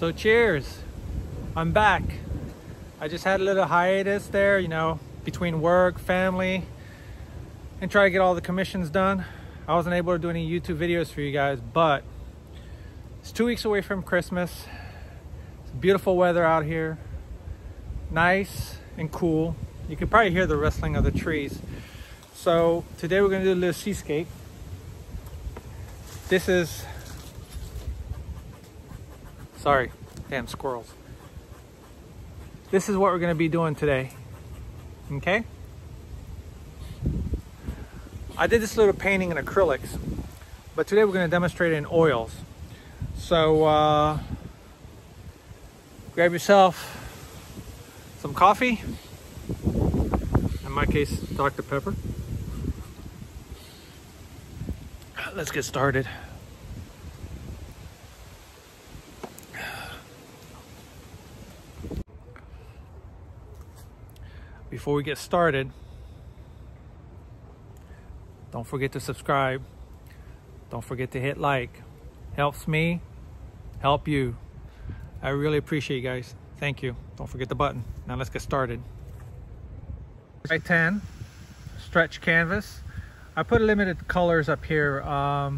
So cheers, I'm back. I just had a little hiatus there, you know, between work, family, and try to get all the commissions done. I wasn't able to do any YouTube videos for you guys, but it's 2 weeks away from Christmas. It's beautiful weather out here, nice and cool. You can probably hear the rustling of the trees. So today we're gonna do a little seascape. This is, sorry, damn squirrels. This is what we're gonna be doing today, okay? I did this little painting in acrylics, but today we're gonna demonstrate it in oils. So grab yourself some coffee, in my case, Dr. Pepper. Let's get started. Before we get started, don't forget to subscribe. Don't forget to hit like. Helps me, help you. I really appreciate you guys. Thank you. Don't forget the button. Now let's get started. By 10 stretch canvas. I put limited colors up here. I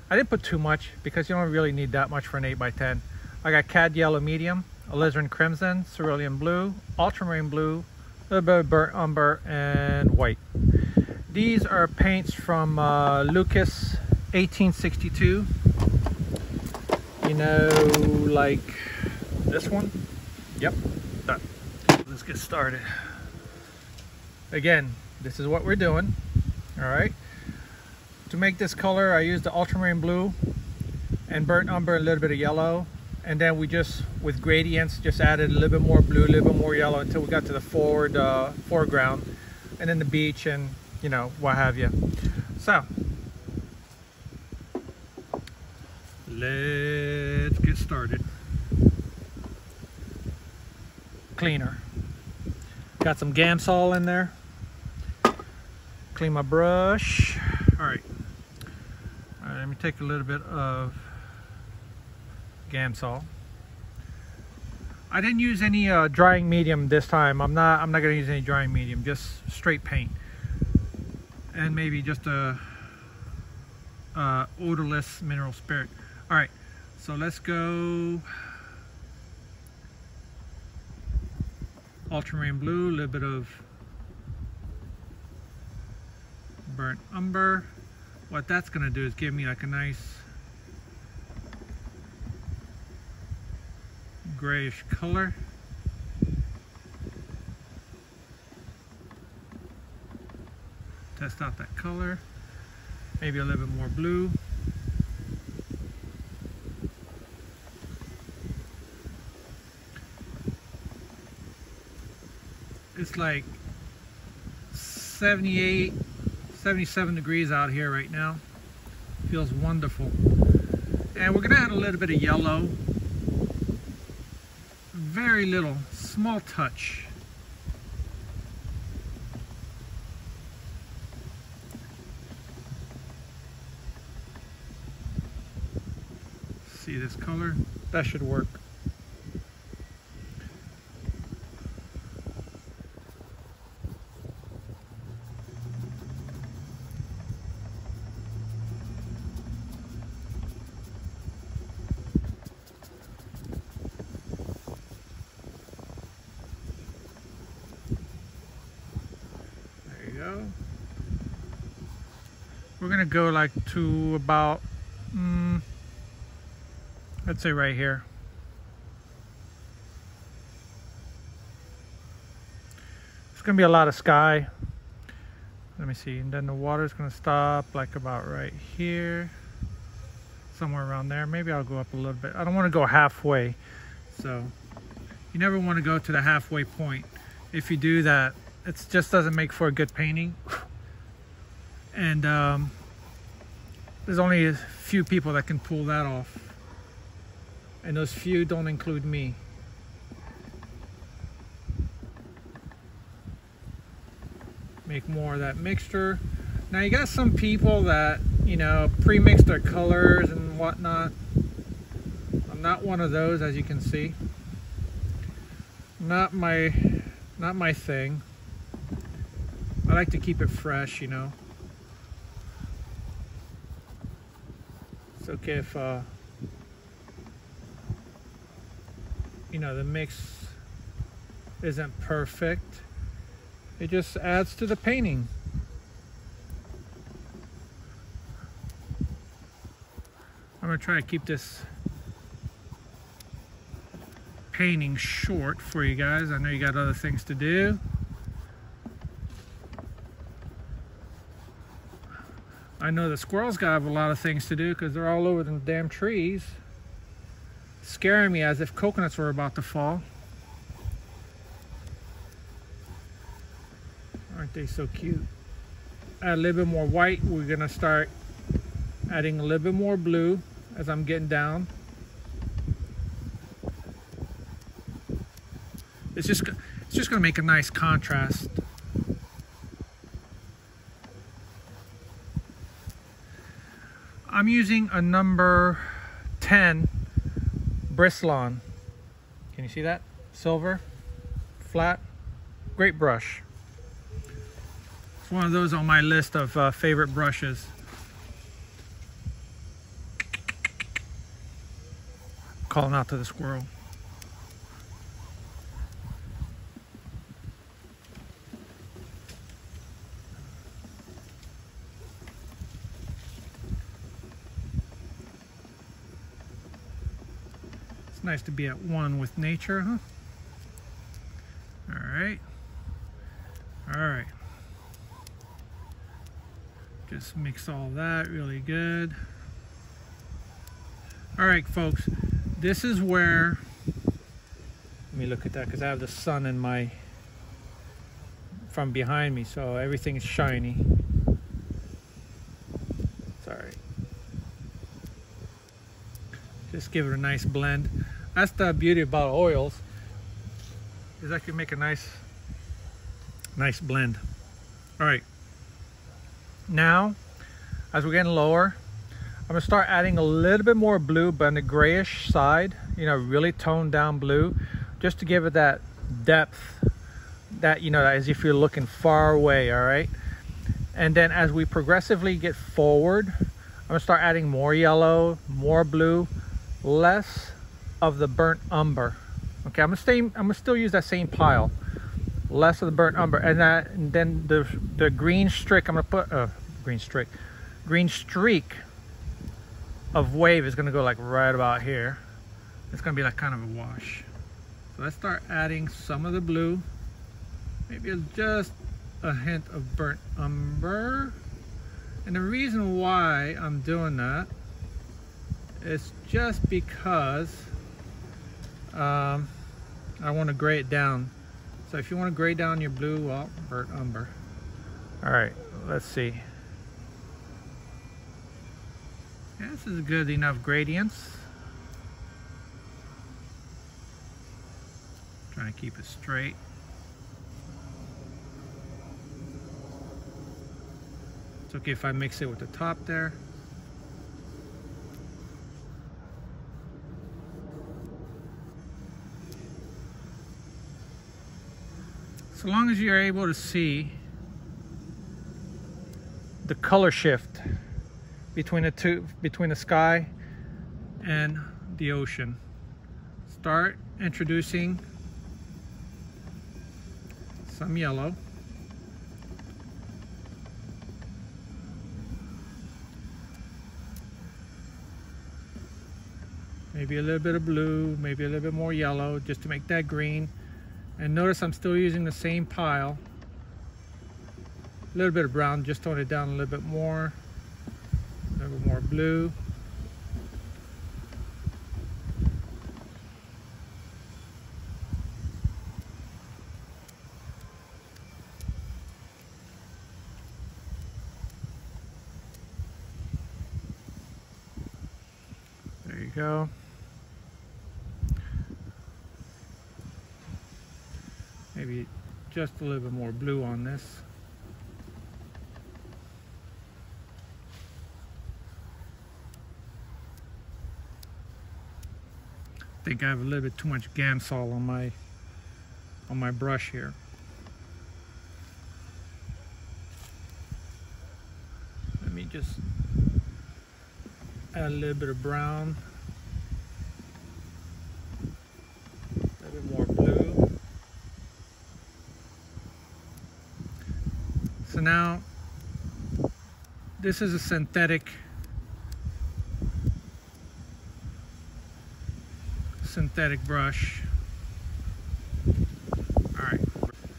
didn't put too much because you don't really need that much for an 8x10. I got cad yellow medium, alizarin crimson, cerulean blue, ultramarine blue, a little bit of burnt umber, and white. These are paints from Lucas 1862. You know, like this one. Yep, done. Let's get started. Again, this is what we're doing. All right, to make this color I used the ultramarine blue and burnt umber, a little bit of yellow, and then we just with gradients just added a little bit more blue, a little bit more yellow until we got to the foreground, and then the beach and, you know, what have you. So let's get started. Cleaner, got some Gamsol in there. Clean my brush. All right, let me take a little bit of Gamsol. I didn't use any drying medium this time. I'm not gonna use any drying medium, just straight paint, and maybe just a odorless mineral spirit. All right, so let's go ultramarine blue, a little bit of burnt umber. What that's gonna do is give me like a nice grayish color. Test out that color. Maybe a little bit more blue. It's like 78, 77 degrees out here right now. Feels wonderful. And we're gonna add a little bit of yellow. Very little, small touch. See this color? That should work. We're gonna go like to about, let's say right here. It's gonna be a lot of sky. Let me see, and then the water's gonna stop like about right here, somewhere around there. Maybe I'll go up a little bit. I don't want to go halfway, so you never want to go to the halfway point. If you do that, it just doesn't make for a good painting. And there's only a few people that can pull that off, and those few don't include me. Make more of that mixture. Now you got some people that, you know, pre-mix their colors and whatnot. not one of those, as you can see. Not my thing. I like to keep it fresh, you know. It's okay if you know, the mix isn't perfect. It just adds to the painting. I'm gonna try to keep this painting short for you guys. I know you got other things to do. I know the squirrels gotta have a lot of things to do because they're all over the damn trees, scaring me as if coconuts were about to fall. Aren't they so cute? Add a little bit more white. We're gonna start adding a little bit more blue as I'm getting down. It's just gonna make a nice contrast. I'm using a number 10 Bristlon. Can you see that? Silver, flat, great brush. It's one of those on my list of favorite brushes. Calling out to the squirrel. It's nice to be at one with nature, huh? All right. All right. Just mix all that really good. All right, folks. This is where, let me look at that because I have the sun in my, from behind me, so everything is shiny. It's all right. Just give it a nice blend. That's the beauty about oils, is that can make a nice blend. All right. Now, as we're getting lower, I'm gonna start adding a little bit more blue, but on the grayish side, you know, really toned down blue, just to give it that depth, that, you know, as if you're looking far away, all right? And then as we progressively get forward, I'm gonna start adding more yellow, more blue, less of the burnt umber. Okay, I'm gonna still use that same pile, less of the burnt umber, and then the green streak, I'm gonna put green streak of wave is gonna go like right about here. It's gonna be like kind of a wash. So let's start adding some of the blue, maybe just a hint of burnt umber. And the reason why I'm doing that is just because I want to gray it down. So if you want to gray down your blue, well, burnt umber. All right, let's see. Yeah, this is good enough gradients. Trying to keep it straight. It's okay if I mix it with the top there. So long as you're able to see the color shift between the two, between the sky and the ocean. Start introducing some yellow. Maybe a little bit of blue, maybe a little bit more yellow, just to make that green. And notice I'm still using the same pile. A little bit of brown, just tone it down a little bit more. A little bit more blue. There you go. Maybe just a little bit more blue on this. think I have a little bit too much Gansol on my brush here. Let me just add a little bit of brown, a little bit more blue. So now this is a synthetic brush. All right,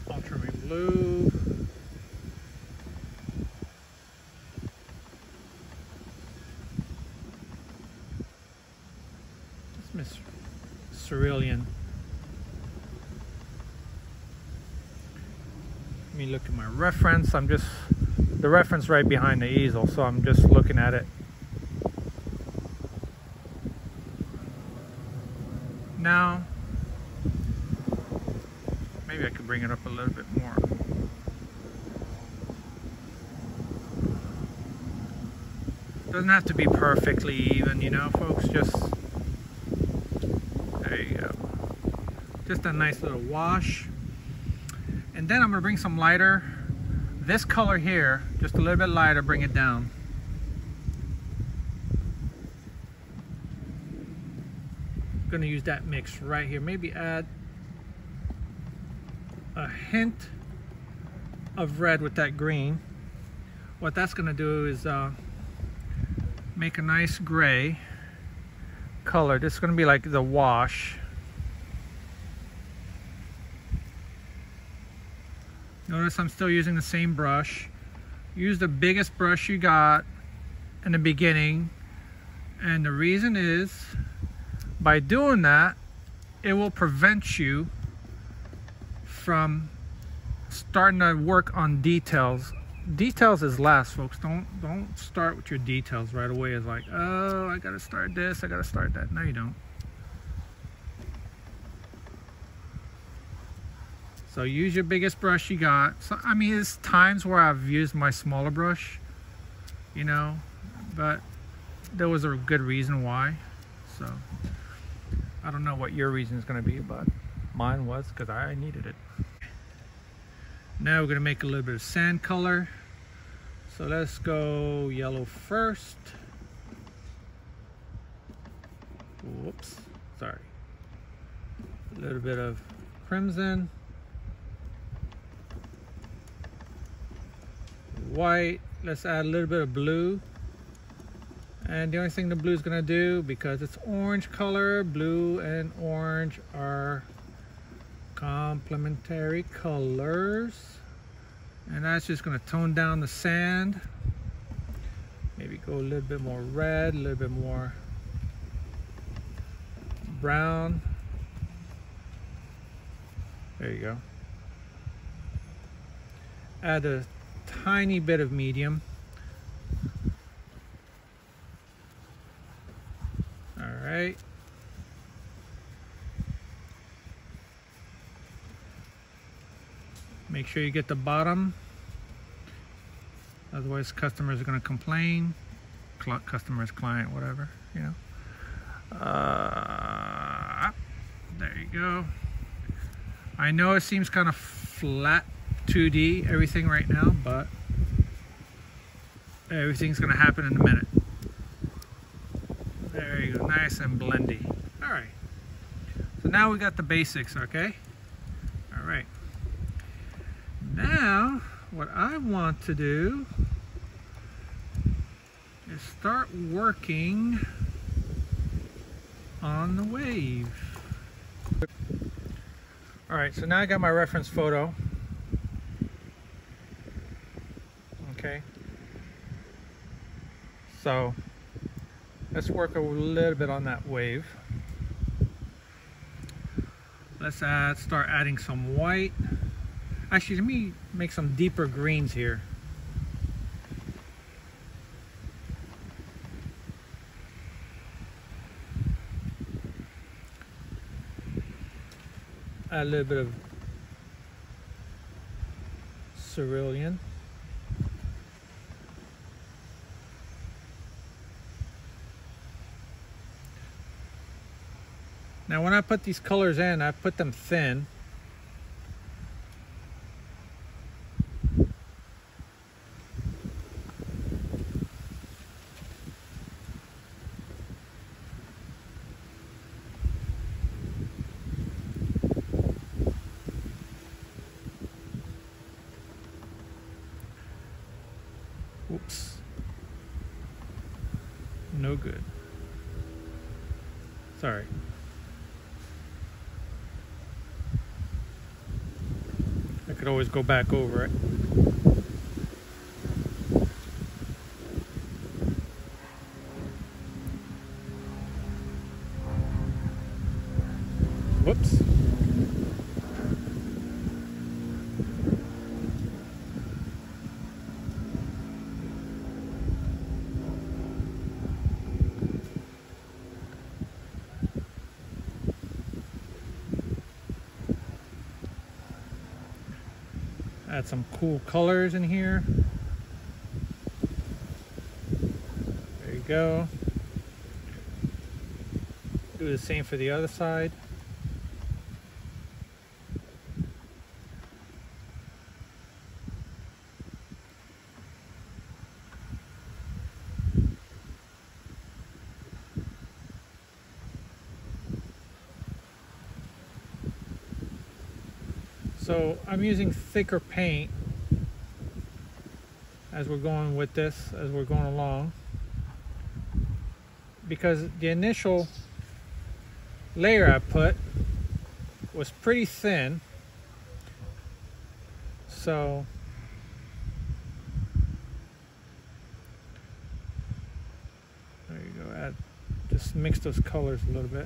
ultramarine blue. This Miss Cerulean. Let me look at my reference. I'm just the reference right behind the easel, so I'm just looking at it. Now, maybe I could bring it up a little bit more. Doesn't have to be perfectly even, you know, folks. Just there you go. Just a nice little wash. And then I'm gonna bring some lighter. This color here, just a little bit lighter, bring it down. Gonna use that mix right here. Maybe add a hint of red with that green. What that's gonna do is make a nice gray color. This is gonna be like the wash. Notice I'm still using the same brush. Use the biggest brush you got in the beginning, and the reason is, by doing that, it will prevent you from starting to work on details. Details is last, folks. Don't start with your details right away. It's like, oh, I gotta start this, I gotta start that. No, you don't. So use your biggest brush you got. So I mean, there's times where I've used my smaller brush, you know, but there was a good reason why. So I don't know what your reason is going to be, but mine was because I needed it. Now we're going to make a little bit of sand color. So let's go yellow first. Whoops, sorry. A little bit of crimson. White. Let's add a little bit of blue. And the only thing the blue is going to do, because it's orange color, blue and orange are complementary colors. And that's just going to tone down the sand. Maybe go a little bit more red, a little bit more brown. There you go. Add a tiny bit of medium. Alright. Make sure you get the bottom. Otherwise customers are going to complain. Customers, client, whatever, you know. There you go. I know it seems kind of flat 2D everything right now, but everything's going to happen in a minute. There you go, nice and blendy. All right, so now we got the basics, okay? All right. Now, what I want to do is start working on the wave. All right, so now I got my reference photo. Okay. So let's work a little bit on that wave. Let's start adding some white. Actually, let me make some deeper greens here. Add a little bit of cerulean. Now when I put these colors in, I put them thin. Oops. No good. Sorry. I could always go back over it. Whoops. Add some cool colors in here. There you go. Do the same for the other side. So I'm using thicker paint as we're going with this, as we're going along, because the initial layer I put was pretty thin. So there you go. Just mix those colors a little bit.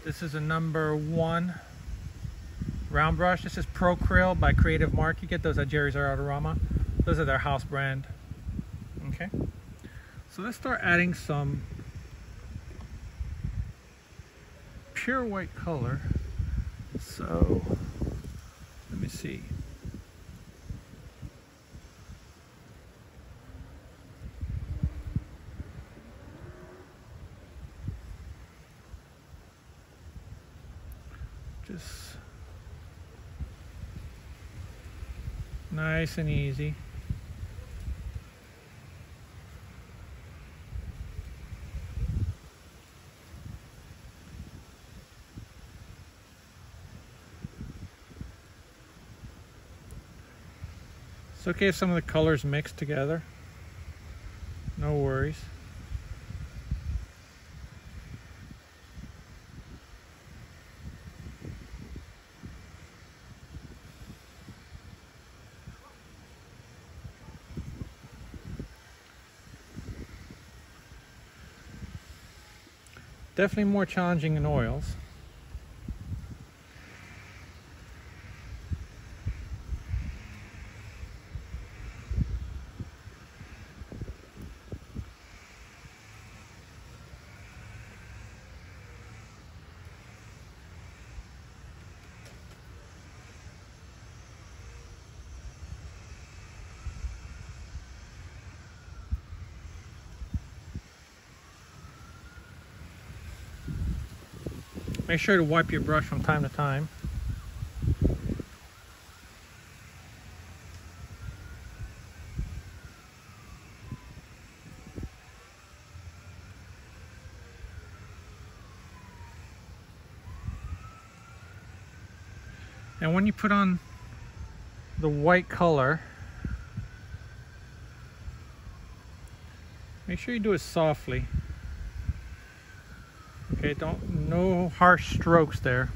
This is a number 1 round brush. This is Pro Krill by Creative Mark. You get those at Jerry's or Artorama. Those are their house brand. Okay. So let's start adding some pure white color. So let me see. Just nice and easy. It's okay if some of the colors mix together. No worries. Definitely more challenging in oils. Make sure to wipe your brush from time to time. And when you put on the white color, make sure you do it softly. Okay, no harsh strokes there.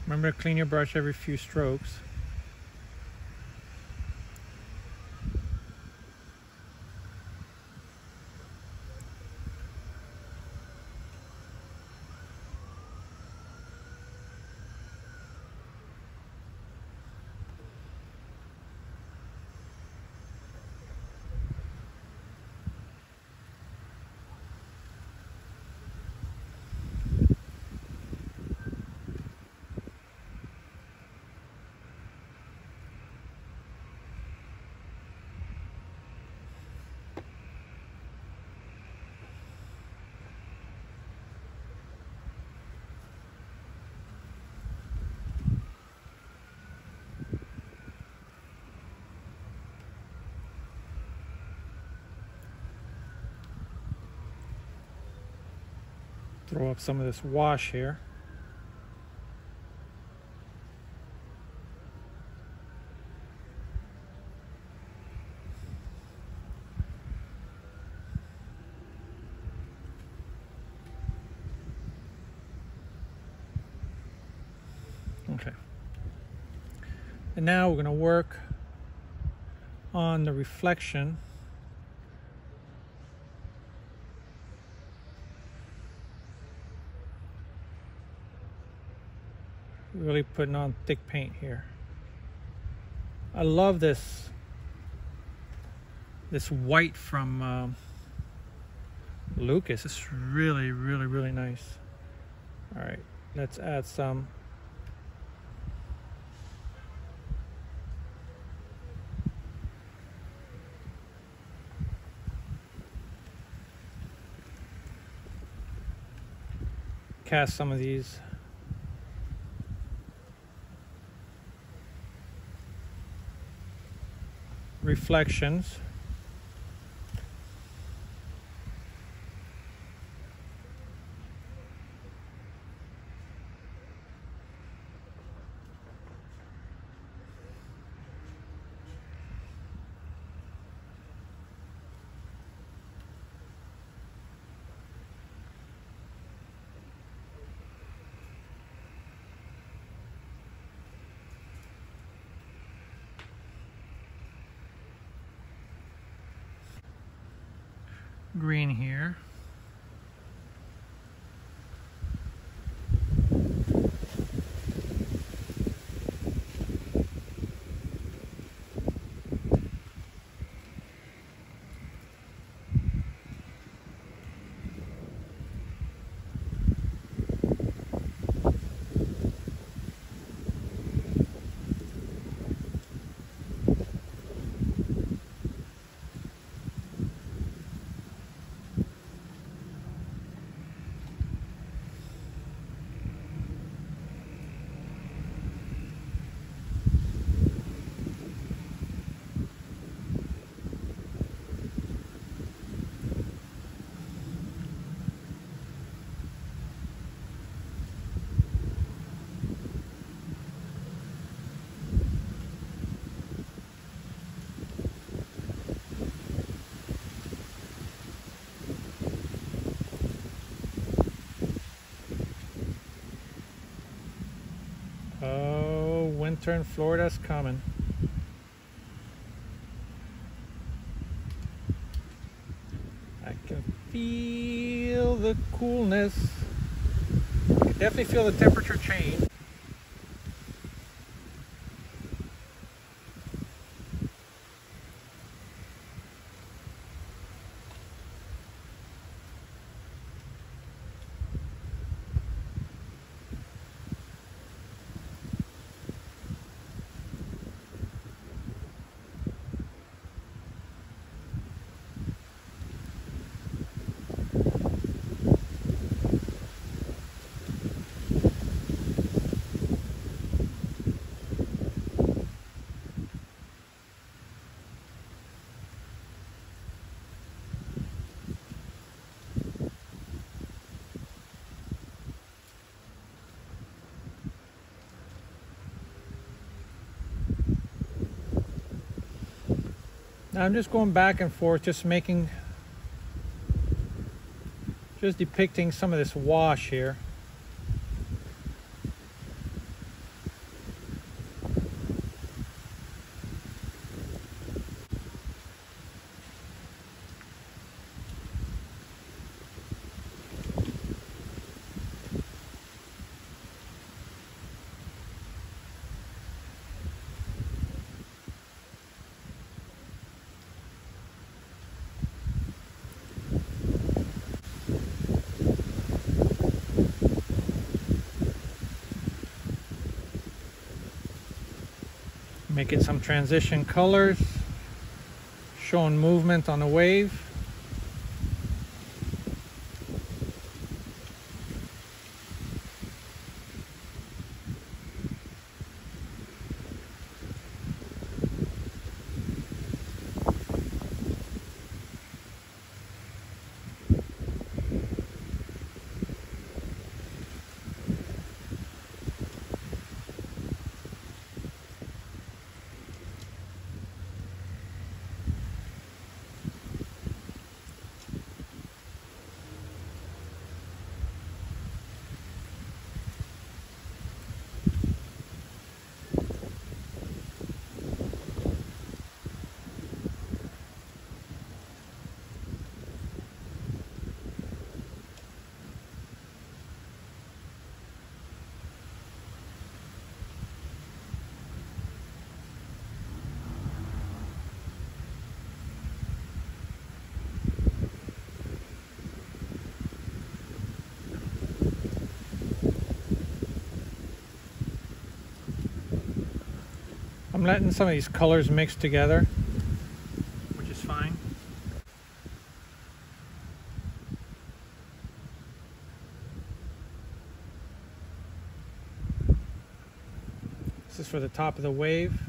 Remember to clean your brush every few strokes. Throw up some of this wash here. Okay. And now we're going to work on the reflection. Really putting on thick paint here. I love this white from Lucas. It's really, really, really nice. All right, let's add some. Cast some of these reflections. Green here. Oh, winter in Florida's coming. I can feel the coolness. I can definitely feel the temperature change. Now I'm just going back and forth, just depicting some of this wash here. Making some transition colors, showing movement on the wave. letting some of these colors mix together, which is fine. This is for the top of the wave.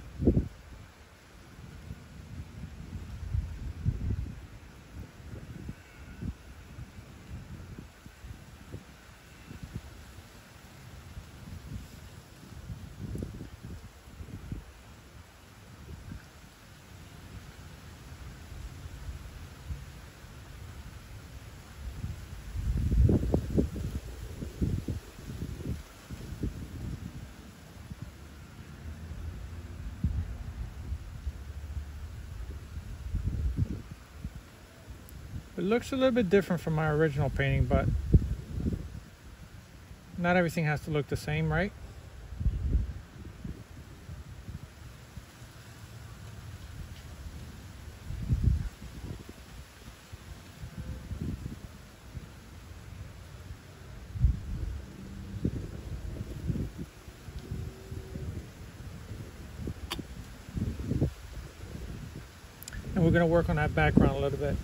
It looks a little bit different from my original painting, but not everything has to look the same, right? And we're going to work on that background a little bit.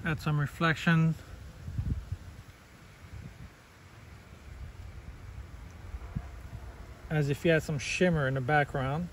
Add some reflection. As if you had some shimmer in the background.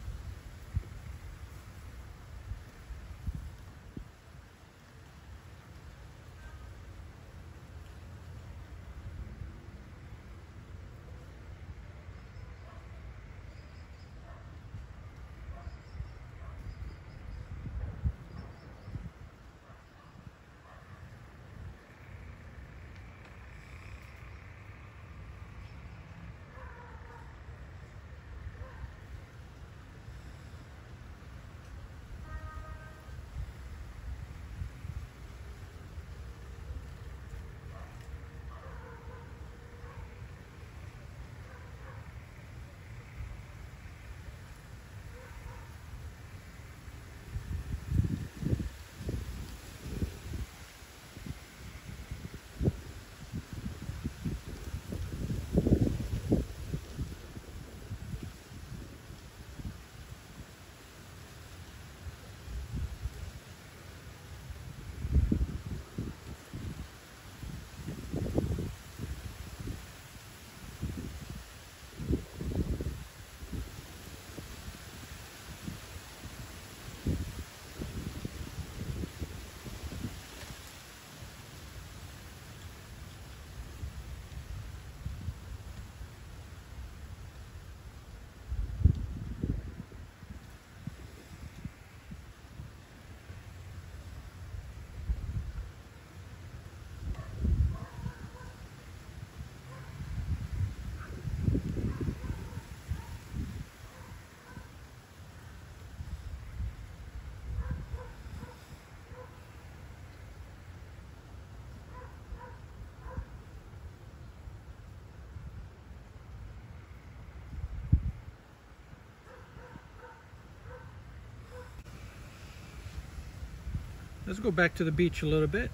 Let's go back to the beach a little bit.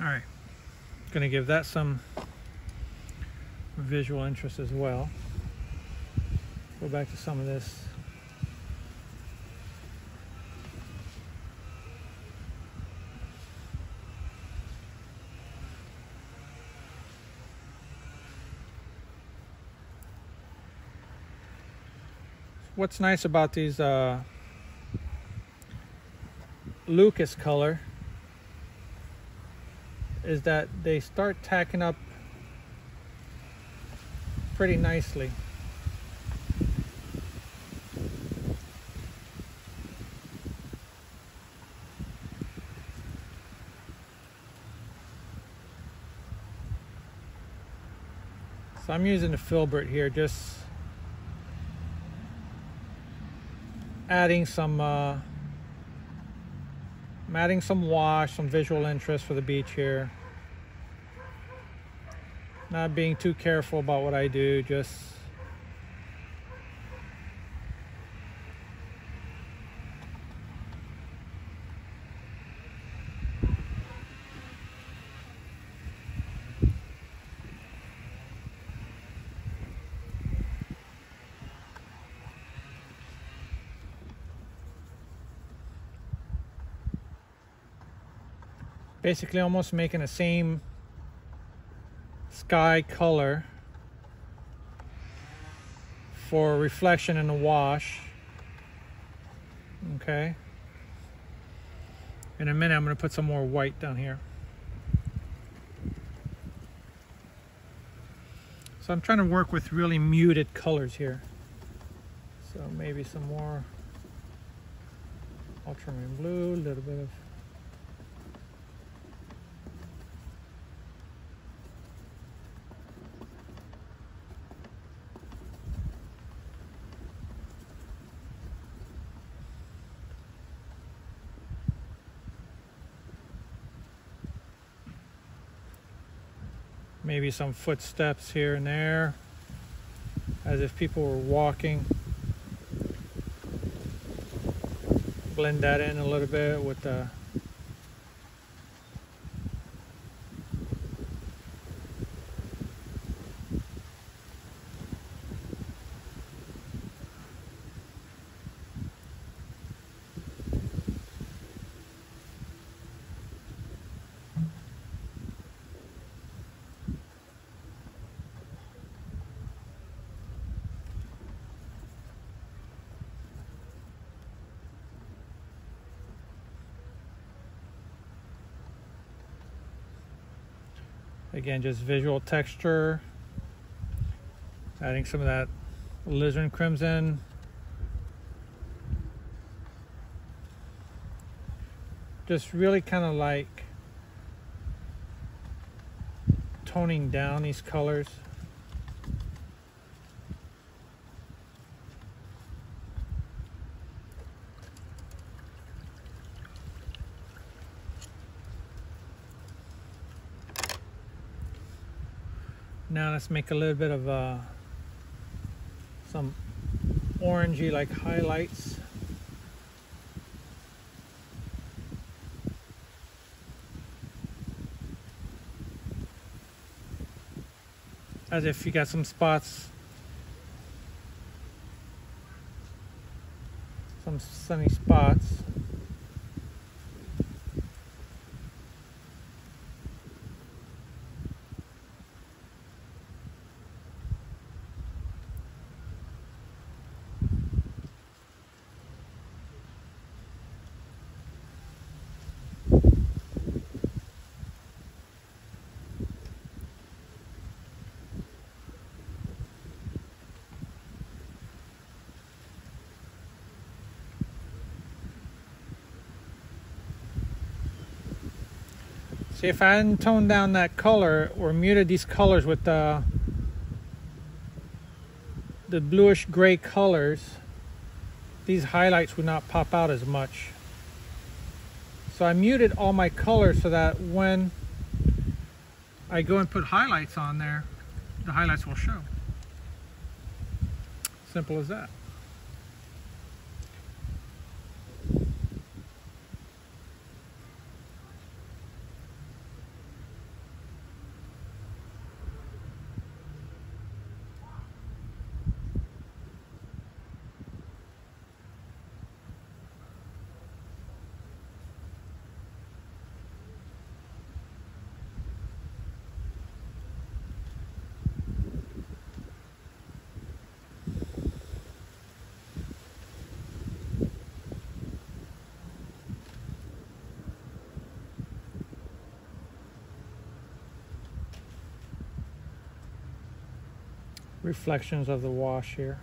All right, gonna give that some visual interest as well. Go back to some of this. What's nice about these Lucas color is that they start tacking up pretty nicely. So I'm using the filbert here, just adding some wash, some visual interest for the beach here. Not being too careful about what I do, just basically almost making the same sky color for reflection in the wash. Okay. In a minute, I'm going to put some more white down here. So I'm trying to work with really muted colors here. So maybe some more ultramarine blue, a little bit of maybe some footsteps here and there, as if people were walking. Blend that in a little bit with the again, just visual texture, adding some of that alizarin crimson. Just really kind of like toning down these colors. Now let's make a little bit of some orangey like highlights. As if you got some spots, some sunny spots. See, if I hadn't toned down that color or muted these colors with the bluish gray colors, these highlights would not pop out as much. So I muted all my colors so that when I go and put highlights on there, the highlights will show. Simple as that. Reflections of the wash here.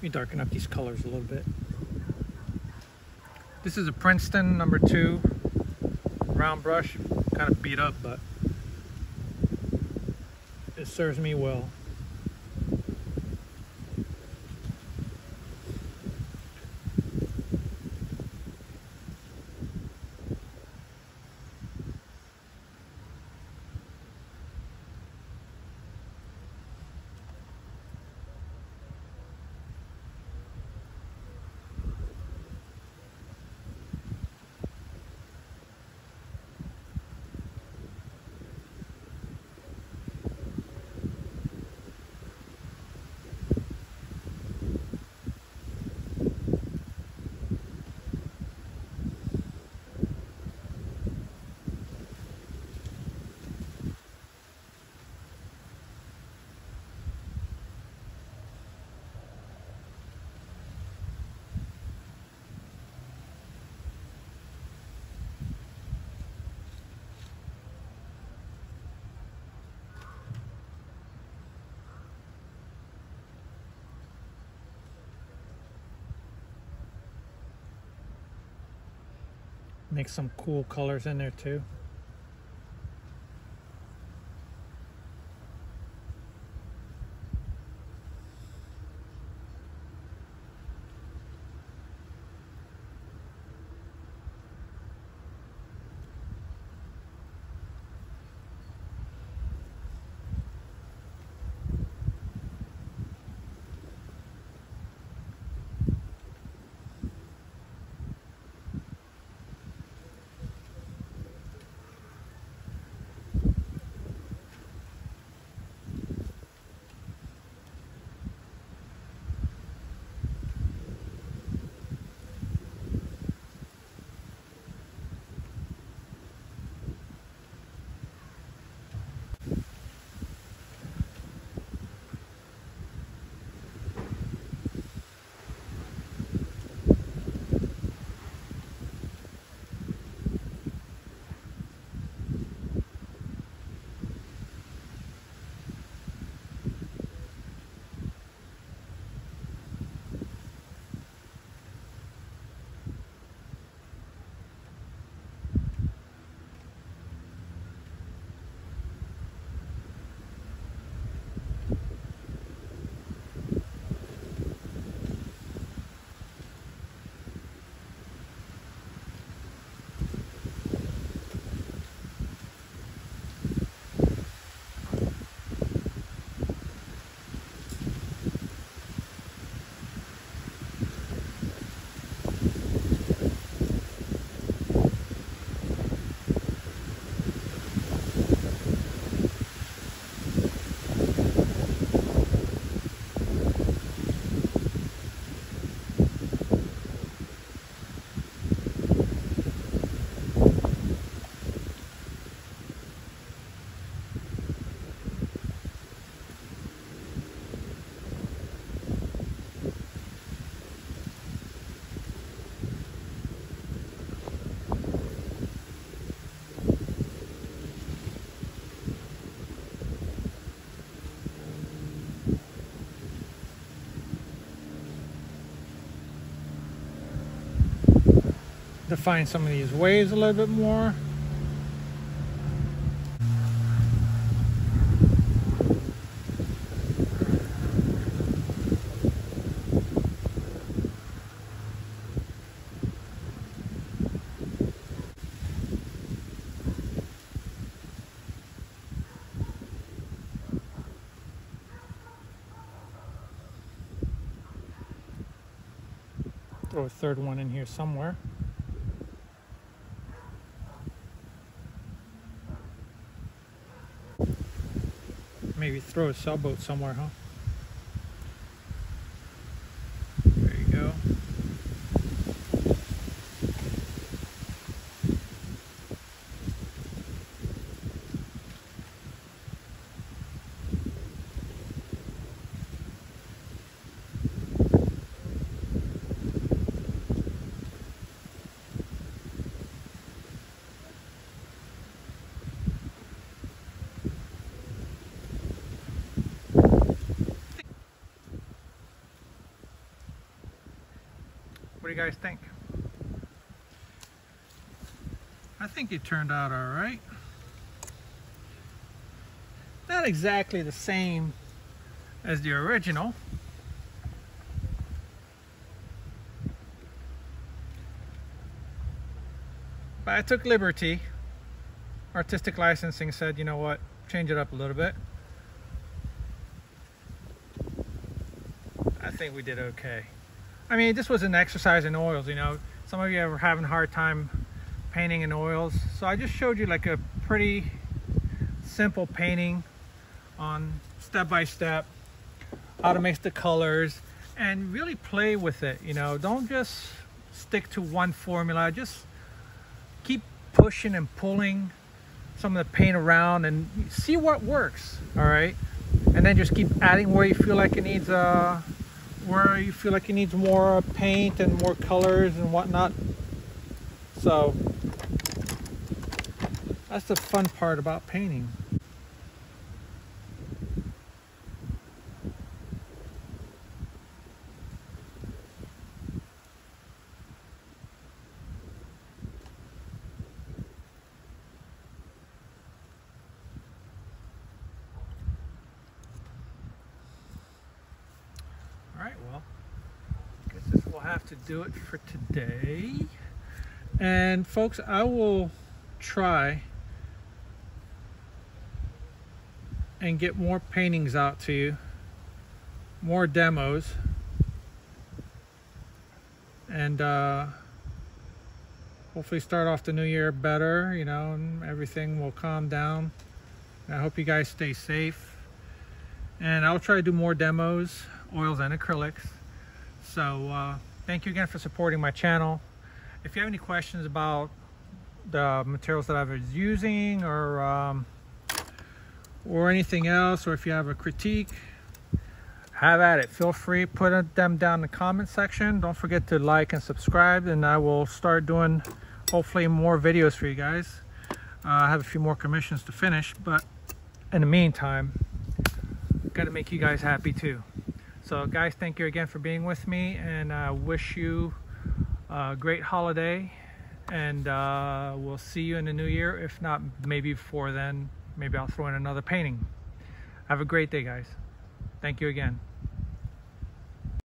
Let me darken up these colors a little bit. This is a Princeton #2 round brush. Kind of beat up, but it serves me well. Make some cool colors in there too. Define some of these waves a little bit more. Throw a third one in here somewhere. Maybe throw a sailboat somewhere, huh? There you go. What do you guys think? I think it turned out all right. Not exactly the same as the original. But I took liberty. Artistic licensing said, you know what, change it up a little bit. I think we did okay. I mean, this was an exercise in oils, you know. Some of you are having a hard time painting in oils. So I just showed you like a pretty simple painting on step by step, how to mix the colors and really play with it, you know. Don't just stick to one formula, just keep pushing and pulling some of the paint around and see what works, all right? And then just keep adding where you feel like it needs more paint and more colors and whatnot. So that's the fun part about painting. All right, well, I guess this will have to do it for today. And folks, I will try and get more paintings out to you, more demos, and hopefully start off the new year better, you know, and everything will calm down. And I hope you guys stay safe, and I'll try to do more demos, oils and acrylics. So thank you again for supporting my channel. If you have any questions about the materials that I was using or anything else, or if you have a critique, have at it. Feel free, put them down in the comment section. Don't forget to like and subscribe, and I will start doing hopefully more videos for you guys. I have a few more commissions to finish, but in the meantime, got to make you guys happy too. So guys, thank you again for being with me, and I wish you a great holiday, and we'll see you in the new year. If not, maybe before then, maybe I'll throw in another painting. Have a great day, guys. Thank you again.